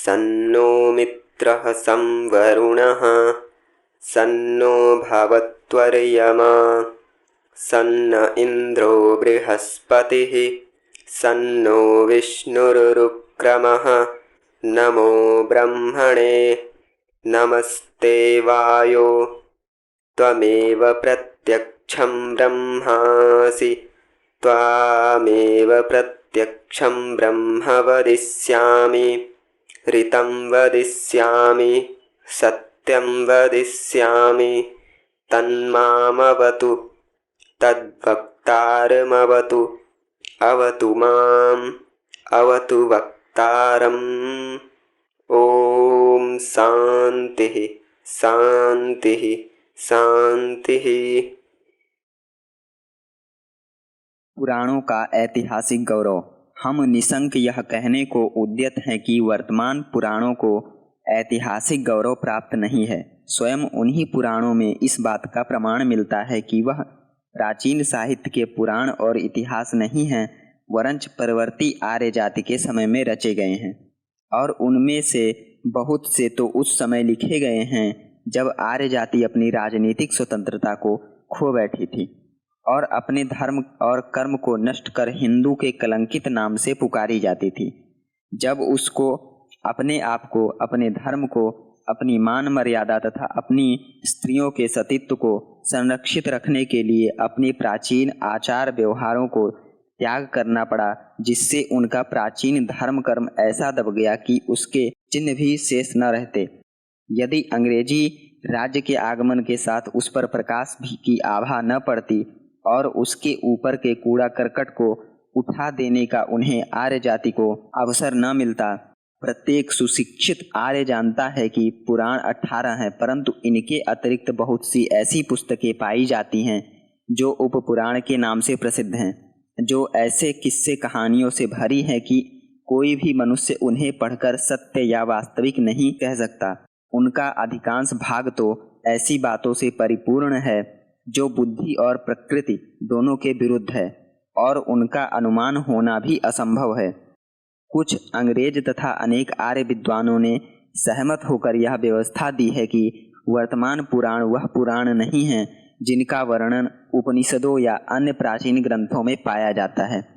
सन्नो मित्रः संवरुणः सन्नो भवत्वर्यमा सन्न इन्द्रो बृहस्पतिः सन्नो विष्णुरुक्रमः नमो ब्रह्मणे नमस्ते वायो त्वमेव प्रत्यक्षं ब्रह्मासि त्वामेव प्रत्यक्षं ब्रह्म वदिष्यामि ऋतं वदिष्यामि सत्यं वदिष्यामि तन्मामवतु तद्वक्तारमवतु अवतु माम् अवतु वक्तारम्। ॐ शान्तिः शान्तिः शान्तिः। पुराणों का ऐतिहासिक गौरव। हम निसंक यह कहने को उद्यत हैं कि वर्तमान पुराणों को ऐतिहासिक गौरव प्राप्त नहीं है। स्वयं उन्हीं पुराणों में इस बात का प्रमाण मिलता है कि वह प्राचीन साहित्य के पुराण और इतिहास नहीं हैं, वरंच परवर्ती आर्य जाति के समय में रचे गए हैं। और उनमें से बहुत से तो उस समय लिखे गए हैं जब आर्य जाति अपनी राजनीतिक स्वतंत्रता को खो बैठी थी और अपने धर्म और कर्म को नष्ट कर हिंदू के कलंकित नाम से पुकारी जाती थी। जब उसको अपने आप को, अपने धर्म को, अपनी मान मर्यादा तथा अपनी स्त्रियों के सतीत्व को संरक्षित रखने के लिए अपने प्राचीन आचार व्यवहारों को त्याग करना पड़ा, जिससे उनका प्राचीन धर्म कर्म ऐसा दब गया कि उसके चिन्ह भी शेष न रहते। यदि अंग्रेजी राज्य के आगमन के साथ उस पर प्रकाश भी की आभा न पड़ती और उसके ऊपर के कूड़ा करकट को उठा देने का उन्हें आर्य जाति को अवसर न मिलता। प्रत्येक सुशिक्षित आर्य जानता है कि पुराण 18 हैं, परंतु इनके अतिरिक्त बहुत सी ऐसी पुस्तकें पाई जाती हैं जो उपपुराण के नाम से प्रसिद्ध हैं, जो ऐसे किस्से कहानियों से भरी हैं कि कोई भी मनुष्य उन्हें पढ़कर सत्य या वास्तविक नहीं कह सकता। उनका अधिकांश भाग तो ऐसी बातों से परिपूर्ण है जो बुद्धि और प्रकृति दोनों के विरुद्ध है और उनका अनुमान होना भी असंभव है। कुछ अंग्रेज तथा अनेक आर्य विद्वानों ने सहमत होकर यह व्यवस्था दी है कि वर्तमान पुराण वह पुराण नहीं है जिनका वर्णन उपनिषदों या अन्य प्राचीन ग्रंथों में पाया जाता है।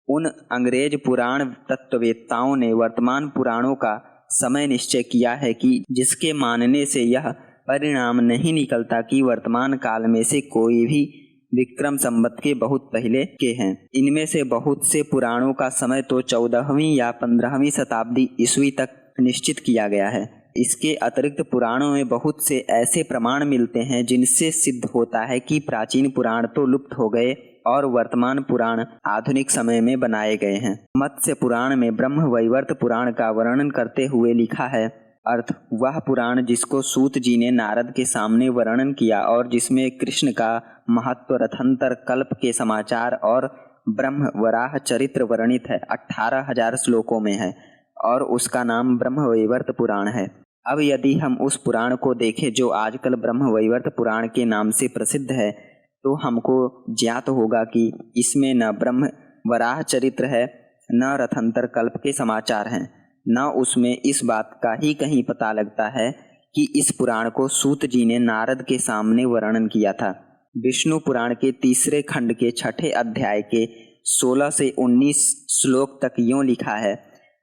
उन अंग्रेज पुराण तत्ववेत्ताओं ने वर्तमान पुराणों का समय निश्चय किया है कि जिसके मानने से यह परिणाम नहीं निकलता कि वर्तमान काल में से कोई भी विक्रम संवत के बहुत पहले के हैं। इनमें से बहुत से पुराणों का समय तो 14वीं या 15वीं शताब्दी ईस्वी तक निश्चित किया गया है। इसके अतिरिक्त पुराणों में बहुत से ऐसे प्रमाण मिलते हैं जिनसे सिद्ध होता है कि प्राचीन पुराण तो लुप्त हो गए और वर्तमान पुराण आधुनिक समय में बनाए गए हैं। मत्स्य पुराण में ब्रह्मवैवर्त पुराण का वर्णन करते हुए लिखा है, अर्थ वह पुराण जिसको सूत जी ने नारद के सामने वर्णन किया और जिसमें कृष्ण का महत्व, रथंतर, कल्प के समाचार और ब्रह्म वराह चरित्र वर्णित है, 18,000 श्लोकों में है और उसका नाम ब्रह्मवैवर्त पुराण है। अब यदि हम उस पुराण को देखें जो आजकल ब्रह्मवैवर्त पुराण के नाम से प्रसिद्ध है, तो हमको ज्ञात होगा कि इसमें न ब्रह्म वराह चरित्र है, न रथंतर कल्प के समाचार हैं, न उसमें इस बात का ही कहीं पता लगता है कि इस पुराण को सूत जी ने नारद के सामने वर्णन किया था। विष्णु पुराण के तीसरे खंड के 6ठे अध्याय के 16 से 19 श्लोक तक यूँ लिखा है,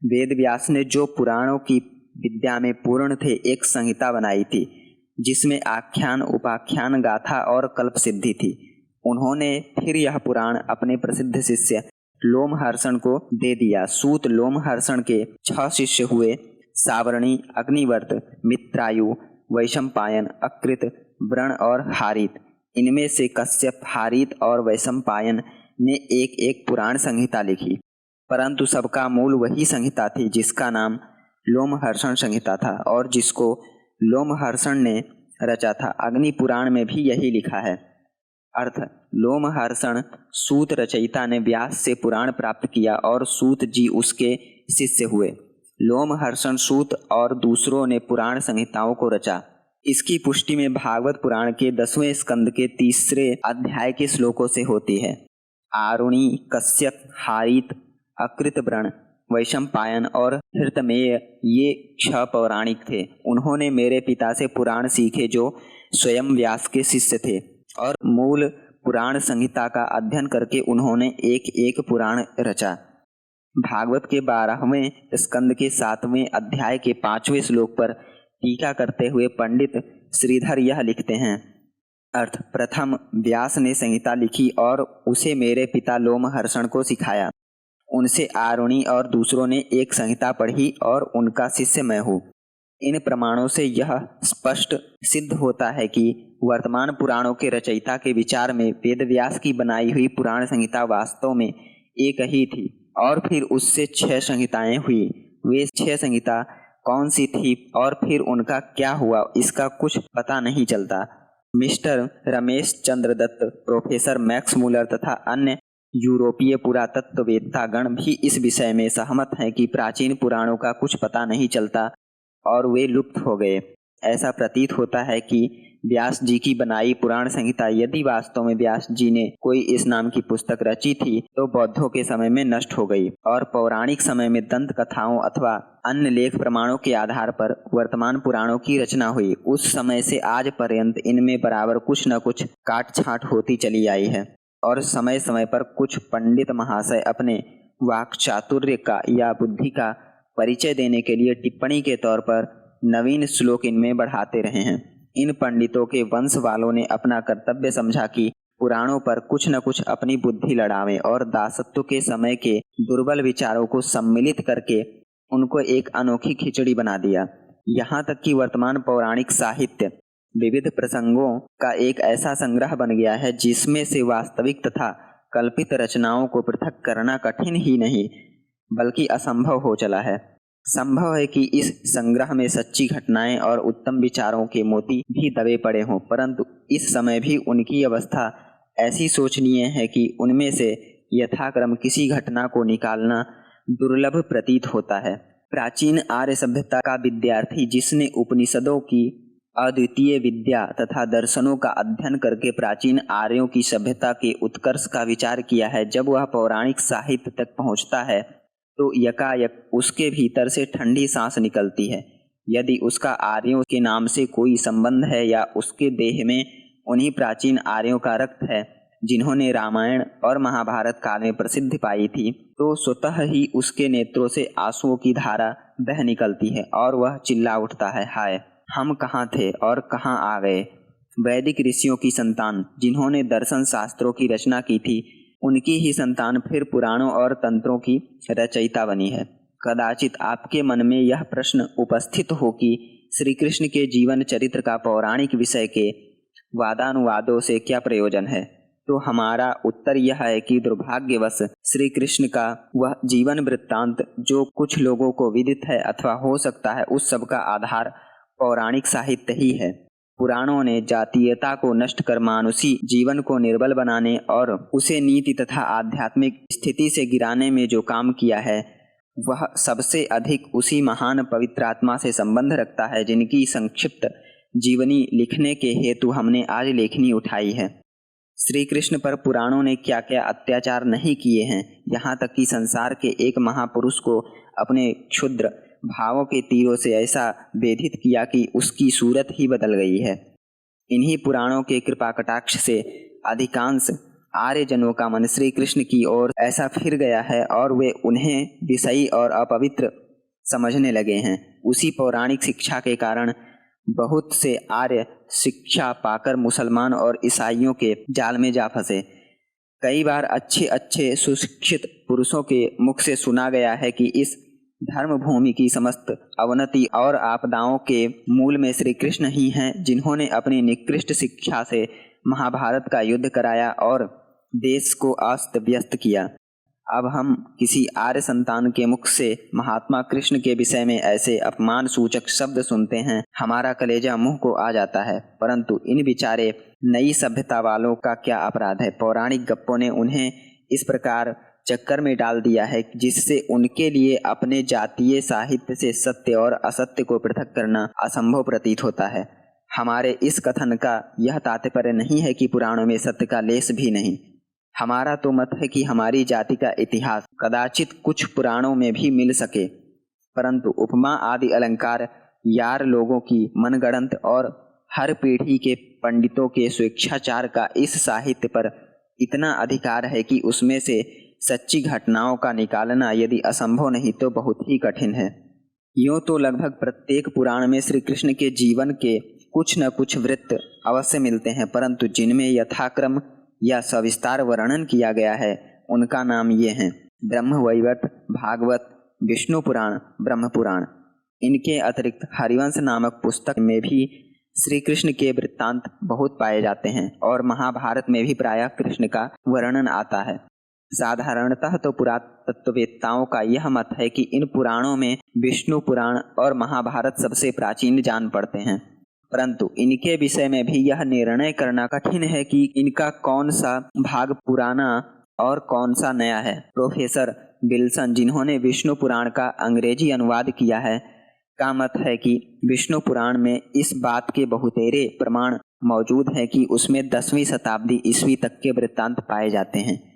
वेद व्यास ने जो पुराणों की विद्या में पूर्ण थे एक संहिता बनाई थी जिसमें आख्यान, उपाख्यान, गाथा और कल्प सिद्धि थी। उन्होंने फिर यह पुराण अपने प्रसिद्ध शिष्य लोमहर्षण को दे दिया। सूत लोमहर्षण के 6 शिष्य हुए, सावर्णी, अग्निवर्त, मित्रायु, वैशंपायन, अकृत, व्रण और हारित। इनमें से कश्यप, हारित और वैशंपायन ने एक एक पुराण संहिता लिखी, परंतु सबका मूल वही संहिता थी जिसका नाम लोमहर्षण संहिता था और जिसको लोमहर्षण ने रचा था। अग्नि पुराण में भी यही लिखा है। अर्थ लोमहर्षण सूत रचयिता ने व्यास से पुराण प्राप्त किया और सूत जी उसके शिष्य हुए। लोमहर्षण, सूत और दूसरों ने पुराण संहिताओं को रचा। इसकी पुष्टि में भागवत पुराण के 10वें स्कंद के 3रे अध्याय के श्लोकों से होती है। आरुणि, कश्यप, हारित, अकृत, व्रण वैशंपायन और हृतमेय ये 6 पौराणिक थे। उन्होंने मेरे पिता से पुराण सीखे जो स्वयं व्यास के शिष्य थे, और मूल पुराण संहिता का अध्ययन करके उन्होंने एक एक पुराण रचा। भागवत के 12वें स्कंद के 7वें अध्याय के 5वें श्लोक पर टीका करते हुए पंडित श्रीधर यह लिखते हैं, अर्थ प्रथम व्यास ने संहिता लिखी और उसे मेरे पिता लोमहर्षण को सिखाया। उनसे आरुणि और दूसरों ने एक संहिता पढ़ी और उनका शिष्य मैं हूँ। इन प्रमाणों से यह स्पष्ट सिद्ध होता है कि वर्तमान पुराणों के रचयिता के विचार में वेदव्यास की बनाई हुई पुराण संहिता वास्तव में एक ही थी, और फिर उससे 6 संहिताएं हुई। वे 6 संहिता कौन सी थी और फिर उनका क्या हुआ, इसका कुछ पता नहीं चलता। Mister Ramesh Chandra Dutt, professor Max Muller तथा अन्य यूरोपीय पुरातत्ववेत्तागण भी इस विषय में सहमत हैं कि प्राचीन पुराणों का कुछ पता नहीं चलता और वे लुप्त हो गए। ऐसा प्रतीत होता है कि व्यास जी की बनाई पुराण संहिता, यदि वास्तव में व्यास जी ने कोई इस नाम की पुस्तक रची थी, तो बौद्धों के समय में नष्ट हो गई और पौराणिक समय में दंत कथाओं अथवा अन्य लेख प्रमाणों के आधार पर वर्तमान पुराणों की रचना हुई। उस समय से आज पर्यंत इनमें बराबर कुछ न कुछ काट छांट होती चली आई है, और समय समय पर कुछ पंडित महाशय अपने वाक चातुर्य का या बुद्धि का परिचय देने के लिए टिप्पणी के तौर पर नवीन श्लोक इनमें बढ़ाते रहे हैं। इन पंडितों के वंश वालों ने अपना कर्तव्य समझा कि पुराणों पर कुछ न कुछ अपनी बुद्धि लड़ावें और दासत्व के समय के दुर्बल विचारों को सम्मिलित करके उनको एक अनोखी खिचड़ी बना दिया। यहाँ तक कि वर्तमान पौराणिक साहित्य विविध प्रसंगों का एक ऐसा संग्रह बन गया है जिसमें से वास्तविक तथा कल्पित रचनाओं को पृथक करना कठिन ही नहीं बल्कि असंभव हो चला है। संभव है कि इस संग्रह में सच्ची घटनाएं और उत्तम विचारों के मोती भी दबे पड़े हों, परंतु इस समय भी उनकी अवस्था ऐसी शोचनीय है कि उनमें से यथाक्रम किसी घटना को निकालना दुर्लभ प्रतीत होता है। प्राचीन आर्य सभ्यता का विद्यार्थी जिसने उपनिषदों की अद्वितीय विद्या तथा दर्शनों का अध्ययन करके प्राचीन आर्यों की सभ्यता के उत्कर्ष का विचार किया है, जब वह पौराणिक साहित्य तक पहुंचता है तो यकायक उसके भीतर से ठंडी सांस निकलती है। यदि उसका आर्यों के नाम से कोई संबंध है या उसके देह में उन्हीं प्राचीन आर्यों का रक्त है जिन्होंने रामायण और महाभारत काल में प्रसिद्धि पाई थी, तो स्वतः ही उसके नेत्रों से आंसुओं की धारा बह निकलती है और वह चिल्ला उठता है, हाय हम कहाँ थे और कहाँ आ गए। वैदिक ऋषियों की संतान जिन्होंने दर्शन शास्त्रों की रचना की थी, उनकी ही संतान फिर पुराणों और तंत्रों की रचयिता बनी है। कदाचित आपके मन में यह प्रश्न उपस्थित हो कि श्री कृष्ण के जीवन चरित्र का पौराणिक विषय के वादानुवादों से क्या प्रयोजन है। तो हमारा उत्तर यह है कि दुर्भाग्यवश श्री कृष्ण का वह जीवन वृत्तांत जो कुछ लोगों को विदित है अथवा हो सकता है, उस सब का आधार पौराणिक साहित्य ही है। पुराणों ने जातीयता को नष्ट कर मानुषी जीवन को निर्बल बनाने और उसे नीति तथा आध्यात्मिक स्थिति से गिराने में जो काम किया है, वह सबसे अधिक उसी महान पवित्र आत्मा से संबंध रखता है जिनकी संक्षिप्त जीवनी लिखने के हेतु हमने आज लेखनी उठाई है। श्री कृष्ण पर पुराणों ने क्या क्या अत्याचार नहीं किए हैं, यहाँ तक कि संसार के एक महापुरुष को अपने क्षुद्र भावों के तीरों से ऐसा वेधित किया कि उसकी सूरत ही बदल गई है। इन्हीं पुराणों के कृपा कटाक्ष से अधिकांश आर्यजनों का मन श्री कृष्ण की ओर ऐसा फिर गया है और वे उन्हें विषयी और अपवित्र समझने लगे हैं। उसी पौराणिक शिक्षा के कारण बहुत से आर्य शिक्षा पाकर मुसलमान और ईसाइयों के जाल में जा फंसे। कई बार अच्छे अच्छे सुशिक्षित पुरुषों के मुख से सुना गया है कि इस धर्म भूमि की समस्त अवनति और आपदाओं के मूल में श्री कृष्ण ही हैं, जिन्होंने अपनी निकृष्ट शिक्षा से महाभारत का युद्ध कराया और देश को अस्त व्यस्त किया। अब हम किसी आर्य संतान के मुख से महात्मा कृष्ण के विषय में ऐसे अपमान सूचक शब्द सुनते हैं, हमारा कलेजा मुंह को आ जाता है। परंतु इन बेचारे नई सभ्यता वालों का क्या अपराध है। पौराणिक गप्पों ने उन्हें इस प्रकार चक्कर में डाल दिया है जिससे उनके लिए अपने जातीय साहित्य से सत्य और असत्य को पृथक करना असंभव प्रतीत होता है। हमारे इस कथन का यह तात्पर्य नहीं है कि पुराणों में सत्य का लेश भी नहीं। हमारा तो मत है कि हमारी जाति का इतिहास कदाचित कुछ पुराणों में भी मिल सके, परंतु उपमा आदि अलंकार यार लोगों की मनगढ़ंत और हर पीढ़ी के पंडितों के स्वेच्छाचार का इस साहित्य पर इतना अधिकार है कि उसमें से सच्ची घटनाओं का निकालना यदि असंभव नहीं तो बहुत ही कठिन है। यूँ तो लगभग प्रत्येक पुराण में श्री कृष्ण के जीवन के कुछ न कुछ वृत्त अवश्य मिलते हैं, परंतु जिनमें यथाक्रम या सविस्तार वर्णन किया गया है उनका नाम ये हैं: ब्रह्मवैवर्त, भागवत, विष्णु पुराण, ब्रह्म पुराण। इनके अतिरिक्त हरिवंश नामक पुस्तक में भी श्री कृष्ण के वृत्तांत बहुत पाए जाते हैं और महाभारत में भी प्रायः कृष्ण का वर्णन आता है। साधारणतः तो पुरातत्ववेत्ताओं का यह मत है कि इन पुराणों में विष्णु पुराण और महाभारत सबसे प्राचीन जान पड़ते हैं, परंतु इनके विषय में भी यह निर्णय करना कठिन है कि इनका कौन सा भाग पुराना और कौन सा नया है। प्रोफेसर विल्सन, जिन्होंने विष्णु पुराण का अंग्रेजी अनुवाद किया है, का मत है कि विष्णु पुराण में इस बात के बहुतेरे प्रमाण मौजूद हैं कि उसमें 10वीं शताब्दी ईस्वी तक के वृत्तांत पाए जाते हैं।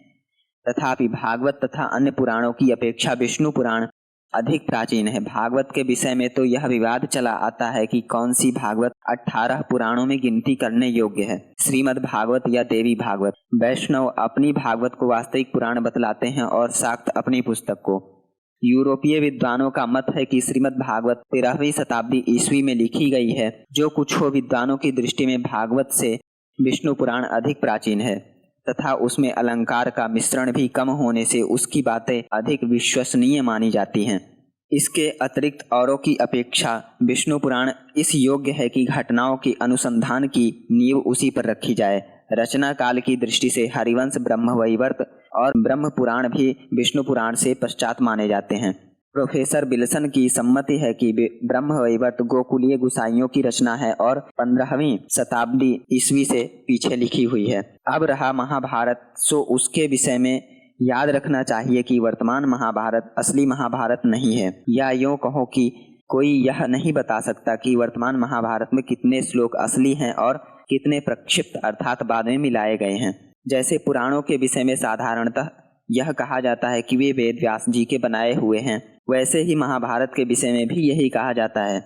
तथापि भागवत तथा अन्य पुराणों की अपेक्षा विष्णु पुराण अधिक प्राचीन है। भागवत के विषय में तो यह विवाद चला आता है कि कौन सी भागवत 18 पुराणों में गिनती करने योग्य है, श्रीमद् भागवत या देवी भागवत। वैष्णव अपनी भागवत को वास्तविक पुराण बतलाते हैं और शाक्त अपनी पुस्तक को। यूरोपीय विद्वानों का मत है कि श्रीमद् भागवत 13वीं शताब्दी ईस्वी में लिखी गई है। जो कुछ हो, विद्वानों की दृष्टि में भागवत से विष्णु पुराण अधिक प्राचीन है तथा उसमें अलंकार का मिश्रण भी कम होने से उसकी बातें अधिक विश्वसनीय मानी जाती हैं। इसके अतिरिक्त औरों की अपेक्षा विष्णु पुराण इस योग्य है कि घटनाओं के अनुसंधान की नींव उसी पर रखी जाए। रचना काल की दृष्टि से हरिवंश, ब्रह्मवैवर्त और ब्रह्म पुराण भी विष्णु पुराण से पश्चात माने जाते हैं। प्रोफेसर विल्सन की सम्मति है कि ब्रह्मवैवर्त गोकुलीय गुसाइयों की रचना है और 15वीं शताब्दी ईस्वी से पीछे लिखी हुई है। अब रहा महाभारत, सो उसके विषय में याद रखना चाहिए कि वर्तमान महाभारत असली महाभारत नहीं है, या यूँ कहो कि कोई यह नहीं बता सकता कि वर्तमान महाभारत में कितने श्लोक असली हैं और कितने प्रक्षिप्त अर्थात बाद में मिलाए गए हैं। जैसे पुराणों के विषय में साधारणतः यह कहा जाता है कि वे वेद व्यास जी के बनाए हुए हैं, वैसे ही महाभारत के विषय में भी यही कहा जाता है।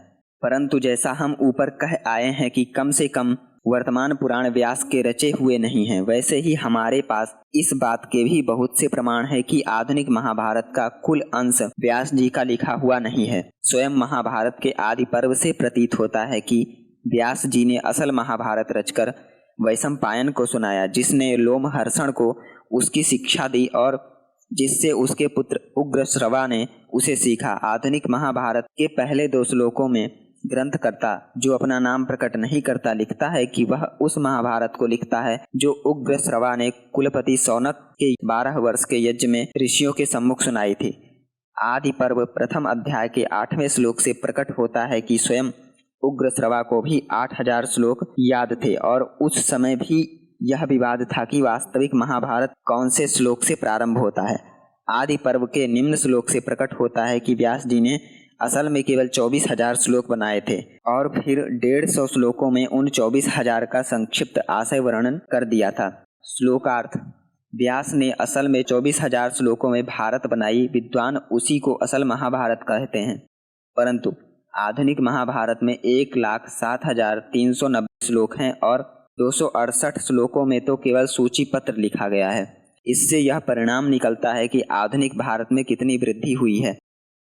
परंतु जैसा हम ऊपर कह आए हैं कि कम से कम वर्तमान पुराण व्यास के रचे हुए नहीं हैं, वैसे ही हमारे पास इस बात के भी बहुत से प्रमाण है कि आधुनिक महाभारत का कुल अंश व्यास जी का लिखा हुआ नहीं है। स्वयं महाभारत के आदि पर्व से प्रतीत होता है कि व्यास जी ने असल महाभारत रचकर वैशंपायन को सुनाया, जिसने लोमहर्षण को उसकी शिक्षा दी और जिससे उसके पुत्र उग्रश्रवा ने उसे सीखा। आधुनिक महाभारत के पहले 2 श्लोकों में ग्रंथकर्ता, जो अपना नाम प्रकट नहीं करता, लिखता है कि वह उस महाभारत को लिखता है जो उग्रश्रवा ने कुलपति शौनक के 12 वर्ष के यज्ञ में ऋषियों के सम्मुख सुनाई थी। आदि पर्व प्रथम अध्याय के 8वें श्लोक से प्रकट होता है कि स्वयं उग्रश्रवा को भी 8000 श्लोक याद थे और उस समय भी यह विवाद था कि वास्तविक महाभारत कौन से श्लोक से प्रारंभ होता है। आदि पर्व के निम्न श्लोक से प्रकट होता है कि व्यास जी ने असल में केवल 24,000 श्लोक बनाए थे और फिर 150 श्लोकों में उन 24,000 का संक्षिप्त आशय वर्णन कर दिया था। श्लोकार्थ: व्यास ने असल में 24,000 श्लोकों में भारत बनाई, विद्वान उसी को असल महाभारत कहते हैं, परंतु आधुनिक महाभारत में 1,07,390 श्लोक हैं और 268 श्लोकों में तो केवल सूची पत्र लिखा गया है। इससे यह परिणाम निकलता है कि आधुनिक भारत में कितनी वृद्धि हुई है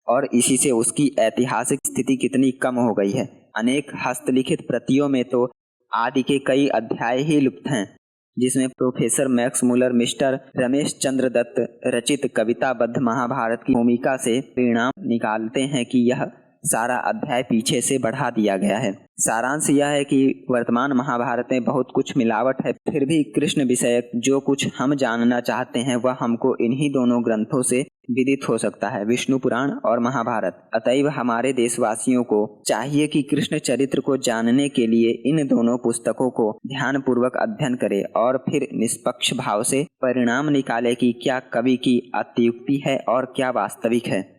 और इसी से उसकी ऐतिहासिक स्थिति कितनी कम हो गई है। अनेक हस्तलिखित प्रतियों में तो आदि के कई अध्याय ही लुप्त हैं, जिसमें professor Max Muller mister Ramesh Chandra Dutt रचित कविताबद्ध महाभारत की भूमिका से परिणाम निकालते हैं कि यह सारा अध्याय पीछे से बढ़ा दिया गया है। सारांश यह है कि वर्तमान महाभारत में बहुत कुछ मिलावट है, फिर भी कृष्ण विषयक जो कुछ हम जानना चाहते हैं वह हमको इन्हीं दोनों ग्रंथों से विदित हो सकता है, विष्णु पुराण और महाभारत। अतएव हमारे देशवासियों को चाहिए कि कृष्ण चरित्र को जानने के लिए इन दोनों पुस्तकों को ध्यानपूर्वक अध्ययन करे और फिर निष्पक्ष भाव से परिणाम निकाले कि क्या कवि की अतियुक्ति है और क्या वास्तविक है।